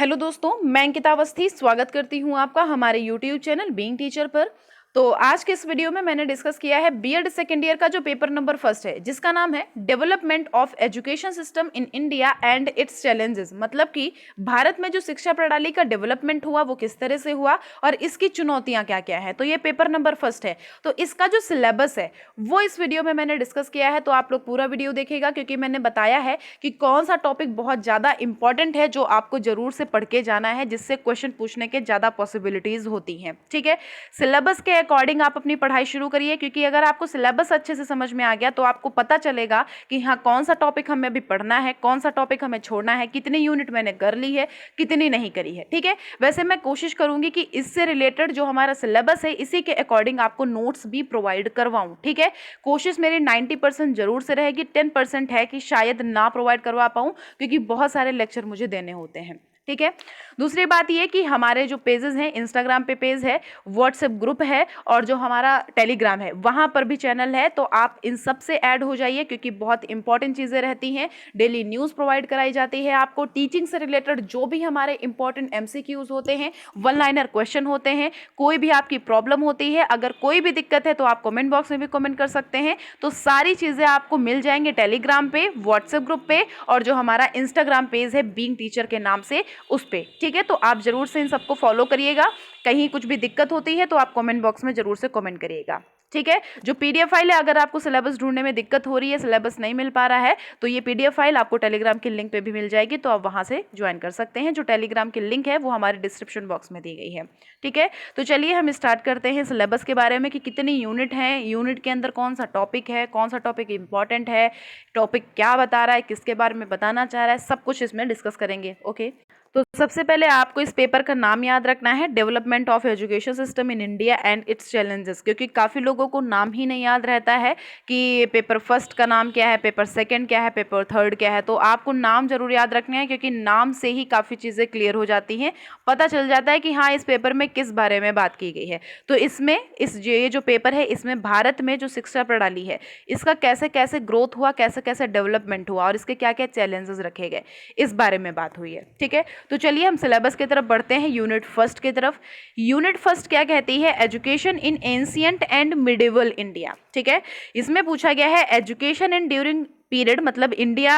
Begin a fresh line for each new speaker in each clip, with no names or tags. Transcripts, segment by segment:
Hello दोस्तों, मैं अंकिता अवस्थी स्वागत करती हूं आपका हमारे यूट्यूब चैनल बीइंग टीचर पर। तो आज के इस वीडियो में मैंने डिस्कस किया है बीएड सेकेंड ईयर का जो पेपर नंबर फर्स्ट है, जिसका नाम है development of education system in India and it's challenges. मतलब कि भारत में जो शिक्षा प्रणाली का डेवलपमेंट हुआ वो किस तरह से हुआ और इसकी चुनौतियां क्या क्या है। तो ये पेपर नंबर फर्स्ट है। तो इसका जो सिलेबस है वो इस वीडियो में मैंने डिस्कस किया है। तो आप लोग पूरा वीडियो देखिएगा, क्योंकि मैंने बताया है कि कौन सा टॉपिक बहुत ज़्यादा इंपॉर्टेंट है जो आपको जरूर से पढ़ के जाना है, जिससे क्वेश्चन पूछने के ज़्यादा पॉसिबिलिटीज होती हैं। ठीक है, सिलेबस के अकॉर्डिंग आप अपनी पढ़ाई शुरू करिए, क्योंकि अगर आपको सिलेबस अच्छे से समझ में आ गया तो आपको पता चलेगा कि हाँ कौन सा टॉपिक हमें अभी पढ़ना है, कौन सा टॉपिक हमें छोड़ना है, कितनी यूनिट मैंने कर ली है, कितनी नहीं करी है। ठीक है, वैसे मैं कोशिश करूंगी कि इससे रिलेटेड जो हमारा सिलेबस है इसी के अकॉर्डिंग आपको नोट्स भी प्रोवाइड करवाऊं। ठीक है, कोशिश मेरी 90% जरूर से रहेगी, 10% है कि शायद ना प्रोवाइड करवा पाऊं, क्योंकि बहुत सारे लेक्चर मुझे देने होते हैं। ठीक है, दूसरी बात ये कि हमारे जो पेजेस हैं, इंस्टाग्राम पे पेज है, व्हाट्सएप ग्रुप है और जो हमारा टेलीग्राम है वहाँ पर भी चैनल है। तो आप इन सब से ऐड हो जाइए, क्योंकि बहुत इंपॉर्टेंट चीज़ें रहती हैं। डेली न्यूज़ प्रोवाइड कराई जाती है आपको, टीचिंग से रिलेटेड जो भी हमारे इंपॉर्टेंट एमसीक्यूज होते हैं, वन लाइनर क्वेश्चन होते हैं, कोई भी आपकी प्रॉब्लम होती है, अगर कोई भी दिक्कत है तो आप कमेंट बॉक्स में भी कमेंट कर सकते हैं। तो सारी चीज़ें आपको मिल जाएंगे टेलीग्राम पे, व्हाट्सएप ग्रुप पे और जो हमारा इंस्टाग्राम पेज है बीइंग टीचर के नाम से, उस पे। ठीक है, तो आप जरूर से इन सबको फॉलो करिएगा। कहीं कुछ भी दिक्कत होती है तो आप कमेंट बॉक्स में जरूर से कमेंट करिएगा। ठीक है, जो पीडीएफ फाइल है, अगर आपको सिलेबस ढूंढने में दिक्कत हो रही है, सिलेबस नहीं मिल पा रहा है, तो ये पीडीएफ फाइल आपको टेलीग्राम के लिंक पे भी मिल जाएगी, तो आप वहां से ज्वाइन कर सकते हैं। जो टेलीग्राम की लिंक है वो हमारे डिस्क्रिप्शन बॉक्स में दी गई है। ठीक है, तो चलिए हम स्टार्ट करते हैं सिलेबस के बारे में कि कितनी यूनिट है, यूनिट के अंदर कौन सा टॉपिक है, कौन सा टॉपिक इंपॉर्टेंट है, टॉपिक क्या बता रहा है, किसके बारे में बताना चाह रहा है, सब कुछ इसमें डिस्कस करेंगे। ओके, तो सबसे पहले आपको इस पेपर का नाम याद रखना है, development of education system in India and it's challenges, क्योंकि काफ़ी लोगों को नाम ही नहीं याद रहता है कि पेपर फर्स्ट का नाम क्या है, पेपर सेकंड क्या है, पेपर थर्ड क्या है। तो आपको नाम जरूर याद रखना है, क्योंकि नाम से ही काफ़ी चीज़ें क्लियर हो जाती हैं, पता चल जाता है कि हाँ इस पेपर में किस बारे में बात की गई है। तो इसमें ये जो पेपर है, इसमें भारत में जो शिक्षा प्रणाली है इसका कैसे कैसे ग्रोथ हुआ, कैसे कैसे डेवलपमेंट हुआ और इसके क्या क्या चैलेंजेस रखे गए, इस बारे में बात हुई है। ठीक है, तो चलिए हम सिलेबस की तरफ बढ़ते हैं, यूनिट फर्स्ट की तरफ। यूनिट फर्स्ट क्या कहती है? Education in ancient and medieval India. ठीक है, इसमें पूछा गया है एजुकेशन इन ड्यूरिंग पीरियड, मतलब India,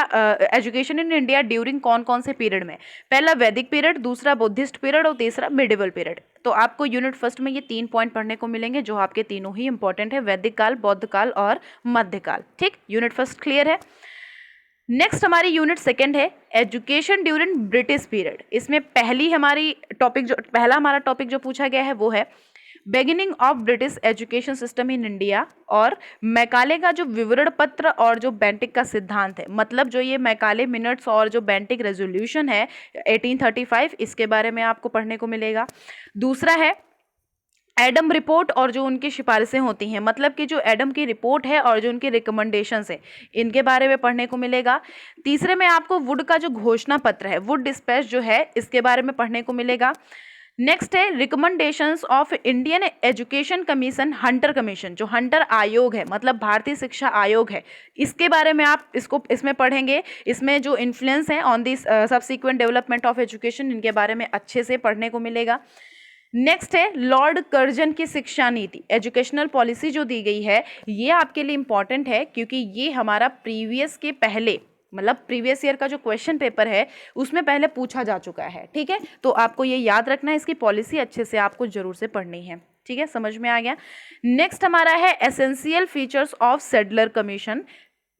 education in India during कौन कौन से पीरियड में। पहला वैदिक पीरियड, दूसरा बुद्धिस्ट पीरियड और तीसरा मिडिवल पीरियड। तो आपको यूनिट फर्स्ट में ये 3 पॉइंट पढ़ने को मिलेंगे, जो आपके तीनों ही इंपॉर्टेंट है, वैदिक काल, बौद्ध काल और मध्यकाल। ठीक, यूनिट फर्स्ट क्लियर है। नेक्स्ट हमारी यूनिट सेकंड है एजुकेशन ड्यूरिंग ब्रिटिश पीरियड। इसमें पहला हमारा टॉपिक जो पूछा गया है वो है beginning of British education system in India और मैकाले का जो विवरण पत्र और जो बेंटिक का सिद्धांत है, मतलब जो ये मैकाले मिनट्स और जो बेंटिक रेजोल्यूशन है 1835, इसके बारे में आपको पढ़ने को मिलेगा। दूसरा है एडम रिपोर्ट और जो उनकी सिफारिशें होती हैं, मतलब कि जो एडम की रिपोर्ट है और जो उनकी रिकमेंडेशंस है, इनके बारे में पढ़ने को मिलेगा। तीसरे में आपको वुड का जो घोषणा पत्र है, वुड डिस्पैच जो है, इसके बारे में पढ़ने को मिलेगा। नेक्स्ट है recommendations of Indian education commission, Hunter commission, जो हंटर आयोग है, मतलब भारतीय शिक्षा आयोग है, इसके बारे में आप इसमें पढ़ेंगे। इसमें जो इन्फ्लुएंस है on this subsequent development of education, इनके बारे में अच्छे से पढ़ने को मिलेगा। नेक्स्ट है लॉर्ड कर्जन की शिक्षा नीति, एजुकेशनल पॉलिसी जो दी गई है, ये आपके लिए इंपॉर्टेंट है, क्योंकि ये हमारा प्रीवियस के पहले, मतलब प्रीवियस ईयर का जो क्वेश्चन पेपर है उसमें पहले पूछा जा चुका है। ठीक है, तो आपको ये याद रखना है, इसकी पॉलिसी अच्छे से आपको जरूर से पढ़नी है। ठीक है, समझ में आ गया। नेक्स्ट हमारा है essential features of Sedler commission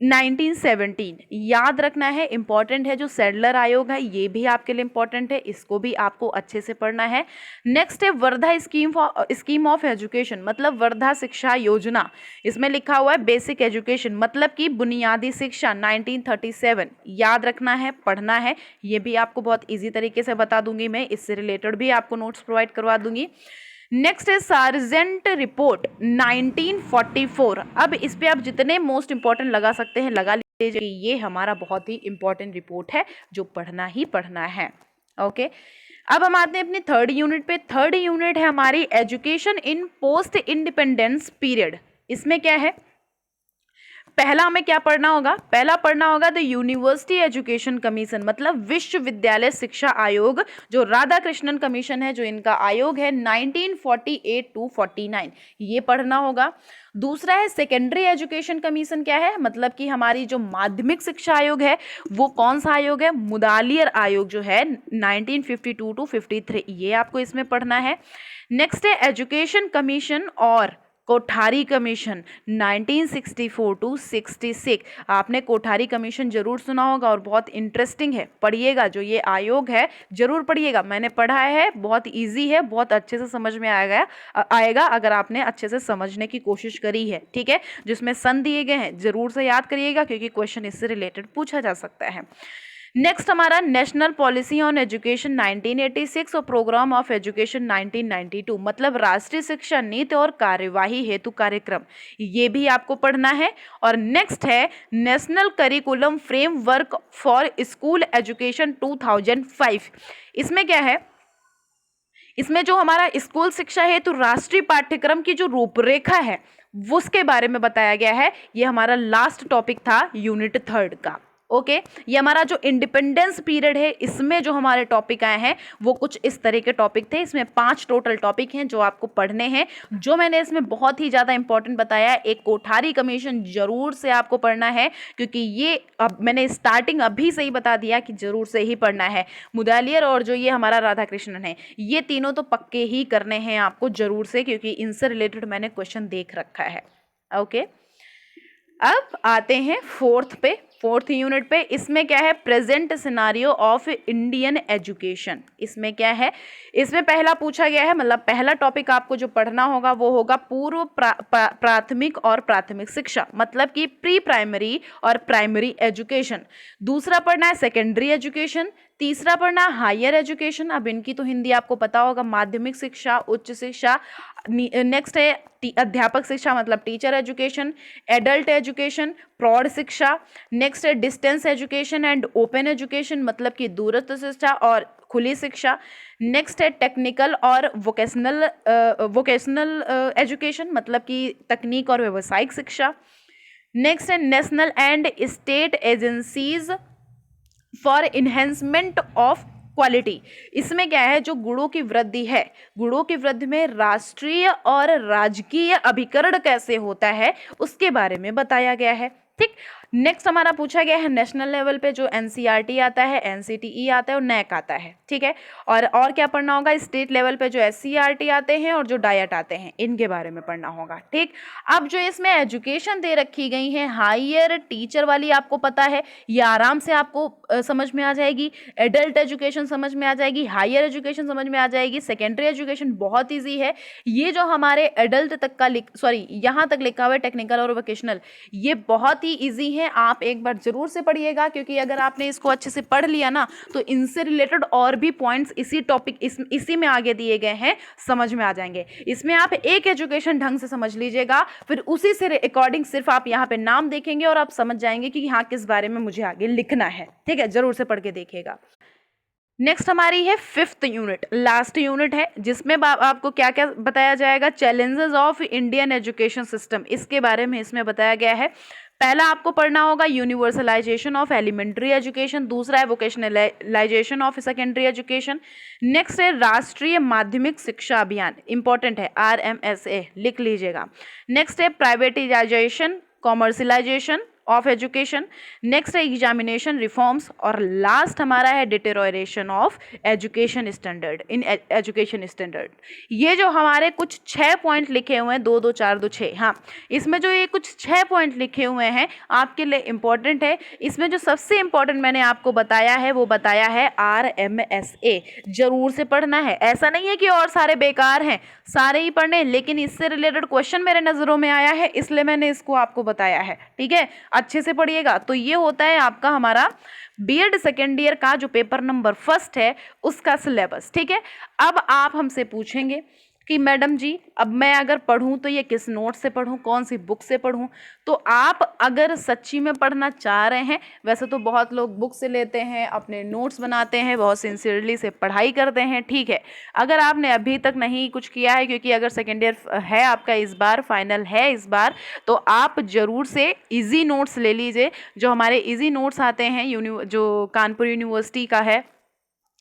1917, याद रखना है, इंपॉर्टेंट है। जो सैडलर आयोग है ये भी आपके लिए इंपॉर्टेंट है, इसको भी आपको अच्छे से पढ़ना है। नेक्स्ट है वर्धा स्कीम ऑफ एजुकेशन, मतलब वर्धा शिक्षा योजना, इसमें लिखा हुआ है बेसिक एजुकेशन, मतलब कि बुनियादी शिक्षा 1937, याद रखना है, पढ़ना है। ये भी आपको बहुत ईजी तरीके से बता दूंगी मैं, इससे रिलेटेड भी आपको नोट्स प्रोवाइड करवा दूंगी। नेक्स्ट है सार्जेंट रिपोर्ट 1944। अब इस पे आप जितने मोस्ट इंपॉर्टेंट लगा सकते हैं लगा लीजिए, ये हमारा बहुत ही इंपॉर्टेंट रिपोर्ट है जो पढ़ना ही पढ़ना है। ओके, अब हम आते हैं अपनी थर्ड यूनिट पे। थर्ड यूनिट है हमारी education in post independence period. इसमें क्या है? पहला हमें क्या पढ़ना होगा, पहला पढ़ना होगा द यूनिवर्सिटी एजुकेशन कमीशन, मतलब विश्वविद्यालय शिक्षा आयोग, जो राधा कृष्णन कमीशन है, जो इनका आयोग है 1948 to 49, ये पढ़ना होगा। दूसरा है सेकेंडरी एजुकेशन कमीशन, क्या है, मतलब कि हमारी जो माध्यमिक शिक्षा आयोग है वो कौन सा आयोग है, मुदालियर आयोग जो है 1952 to 53, ये आपको इसमें पढ़ना है। नेक्स्ट है एजुकेशन कमीशन और कोठारी कमीशन 1964 to 66, आपने कोठारी कमीशन जरूर सुना होगा और बहुत इंटरेस्टिंग है, पढ़िएगा, जो ये आयोग है जरूर पढ़िएगा, मैंने पढ़ा है, बहुत इजी है, बहुत अच्छे से समझ में आएगा अगर आपने अच्छे से समझने की कोशिश करी है, ठीक है। जिसमें सन दिए गए हैं जरूर से याद करिएगा क्योंकि क्वेश्चन इससे रिलेटेड पूछा जा सकता है। नेक्स्ट हमारा नेशनल पॉलिसी ऑन एजुकेशन 1986 और प्रोग्राम ऑफ एजुकेशन 1992, मतलब राष्ट्रीय शिक्षा नीति और कार्यवाही हेतु कार्यक्रम, ये भी आपको पढ़ना है। और नेक्स्ट है national curriculum framework for school education 2005, इसमें क्या है, इसमें जो हमारा स्कूल शिक्षा हेतु राष्ट्रीय पाठ्यक्रम की जो रूपरेखा है उसके बारे में बताया गया है। ये हमारा लास्ट टॉपिक था यूनिट 3 का, ओके। ये हमारा जो इंडिपेंडेंस पीरियड है इसमें जो हमारे टॉपिक आए हैं वो कुछ इस तरह के टॉपिक थे। इसमें 5 टोटल टॉपिक हैं जो आपको पढ़ने हैं, जो मैंने इसमें बहुत ही ज़्यादा इंपॉर्टेंट बताया है। एक कोठारी कमीशन जरूर से आपको पढ़ना है क्योंकि ये अब मैंने स्टार्टिंग अभी से ही बता दिया कि जरूर से ही पढ़ना है। मुदालियर और जो ये हमारा राधा कृष्णन है, ये तीनों तो पक्के ही करने हैं आपको जरूर से, क्योंकि इनसे रिलेटेड मैंने क्वेश्चन देख रखा है, ओके। अब आते हैं फोर्थ यूनिट पे। इसमें क्या है, present scenario of Indian education. इसमें क्या है, इसमें पहला पूछा गया है, मतलब पहला टॉपिक आपको जो पढ़ना होगा वो होगा पूर्व प्राथमिक और प्राथमिक शिक्षा, मतलब कि प्री प्राइमरी और प्राइमरी एजुकेशन। दूसरा पढ़ना है सेकेंडरी एजुकेशन। तीसरा पढ़ना है हायर एजुकेशन, अब इनकी तो हिंदी आपको पता होगा, माध्यमिक शिक्षा, उच्च शिक्षा। नेक्स्ट है अध्यापक शिक्षा, मतलब टीचर एजुकेशन। एडल्ट एजुकेशन, प्रौढ़ शिक्षा। नेक्स्ट है distance education and open education, मतलब कि दूरस्थ शिक्षा और खुली शिक्षा। नेक्स्ट है टेक्निकल और वोकेशनल एजुकेशन, मतलब कि तकनीक और व्यावसायिक शिक्षा। नेक्स्ट है national and state agencies for enhancement of quality. इसमें क्या है, जो गुणों की वृद्धि है, गुणों की वृद्धि में राष्ट्रीय और राजकीय अभिकरण कैसे होता है उसके बारे में बताया गया है, ठीक। नेक्स्ट हमारा पूछा गया है नेशनल लेवल पे जो एनसीईआरटी आता है, एनसीटीई आता है और नैक आता है, ठीक है। और क्या पढ़ना होगा, स्टेट लेवल पे जो एससीईआरटी आते हैं और जो डायट आते हैं, इनके बारे में पढ़ना होगा, ठीक। अब जो इसमें एजुकेशन दे रखी गई है, हायर टीचर वाली आपको पता है, ये आराम से आपको समझ में आ जाएगी। एडल्ट एजुकेशन समझ में आ जाएगी, हायर एजुकेशन समझ में आ जाएगी, सेकेंडरी एजुकेशन बहुत ईजी है। ये जो हमारे एडल्ट तक का यहाँ तक लिखा हुआ है टेक्निकल और वोकेशनल, ये बहुत ही ईजी है, आप एक बार जरूर से पढ़िएगा, क्योंकि अगर आपने इसको अच्छे से पढ़ लिया ना तो इनसे रिलेटेड और भी पॉइंट्स इसी टॉपिक इसी में आगे दिए गए हैं, समझ में आ जाएंगे। इसमें आप एक एजुकेशन ढंग से समझ लीजिएगा, फिर उसी से अकॉर्डिंग सिर्फ आप यहाँ पे नाम देखेंगे और आप समझ जाएंगे कि हाँ किस बारे में मुझे आगे लिखना है, ठीक है, जरूर से पढ़ के देखिएगा। नेक्स्ट हमारी है 5th यूनिट, लास्ट यूनिट है, जिसमें आपको क्या क्या बताया जाएगा, challenges of Indian education system, इसके बारे में इसमें बताया गया है। पहला आपको पढ़ना होगा यूनिवर्सलाइजेशन ऑफ एलिमेंट्री एजुकेशन। दूसरा है vocationalization of secondary education. Next है राष्ट्रीय माध्यमिक शिक्षा अभियान, इंपॉर्टेंट है, RMSA लिख लीजिएगा। नेक्स्ट है privatisation commercialisation of education. Next है एग्जामिनेशन रिफॉर्म्स और लास्ट हमारा है deterioration of education standard in education standard. ये जो हमारे कुछ 6 पॉइंट लिखे हुए हैं, 2 2 4 2 6, हाँ, इसमें जो ये कुछ 6 पॉइंट लिखे हुए हैं आपके लिए इम्पोर्टेंट है। इसमें जो सबसे इम्पोर्टेंट मैंने आपको बताया है वो बताया है RMSA, जरूर से पढ़ना है। ऐसा नहीं है कि और सारे बेकार हैं, सारे ही पढ़ने, लेकिन इससे रिलेटेड क्वेश्चन मेरे नज़रों में आया है इसलिए मैंने इसको आपको बताया है, ठीक है, अच्छे से पढ़िएगा। तो ये होता है आपका हमारा बीएड सेकेंड ईयर का जो पेपर नंबर 1 है उसका सिलेबस, ठीक है। अब आप हमसे पूछेंगे कि मैडम जी अब मैं अगर पढूं तो ये किस नोट से पढूं, कौन सी बुक से पढूं। तो आप अगर सच्ची में पढ़ना चाह रहे हैं, वैसे तो बहुत लोग बुक से लेते हैं, अपने नोट्स बनाते हैं, बहुत सिंसियरली से पढ़ाई करते हैं, ठीक है। अगर आपने अभी तक नहीं कुछ किया है, क्योंकि अगर सेकेंड ईयर है आपका इस बार, फाइनल है इस बार, तो आप ज़रूर से इजी नोट्स ले लीजिए। जो हमारे इजी नोट्स आते हैं जो कानपुर यूनिवर्सिटी का है,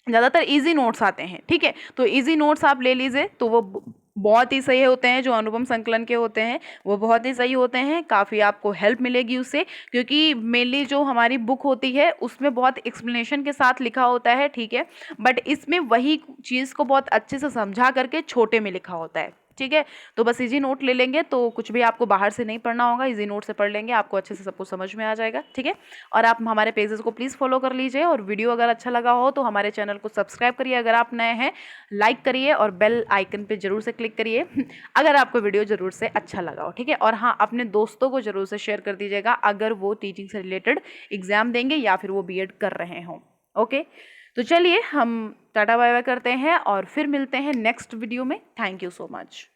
ज़्यादातर इजी नोट्स आते हैं, ठीक है। तो इजी नोट्स आप ले लीजिए, तो वो बहुत ही सही होते हैं। जो अनुपम संकलन के होते हैं वो बहुत ही सही होते हैं, काफ़ी आपको हेल्प मिलेगी उससे, क्योंकि मेनली जो हमारी बुक होती है उसमें बहुत एक्सप्लेनेशन के साथ लिखा होता है, ठीक है। बट इसमें वही चीज़ को बहुत अच्छे से समझा करके छोटे में लिखा होता है, ठीक है। तो बस इजी नोट ले लेंगे तो कुछ भी आपको बाहर से नहीं पढ़ना होगा, इजी नोट से पढ़ लेंगे, आपको अच्छे से सब कुछ समझ में आ जाएगा, ठीक है। और आप हमारे पेजेस को प्लीज़ फॉलो कर लीजिए, और वीडियो अगर अच्छा लगा हो तो हमारे चैनल को सब्सक्राइब करिए, अगर आप नए हैं लाइक करिए, और बेल आइकन पे जरूर से क्लिक करिए अगर आपको वीडियो ज़रूर से अच्छा लगा हो, ठीक है। और हाँ, अपने दोस्तों को ज़रूर से शेयर कर दीजिएगा अगर वो टीचिंग से रिलेटेड एग्ज़ाम देंगे या फिर वो बीएड कर रहे हों। ओके, तो चलिए हम टाटा बाय बाय करते हैं और फिर मिलते हैं नेक्स्ट वीडियो में। Thank you so much.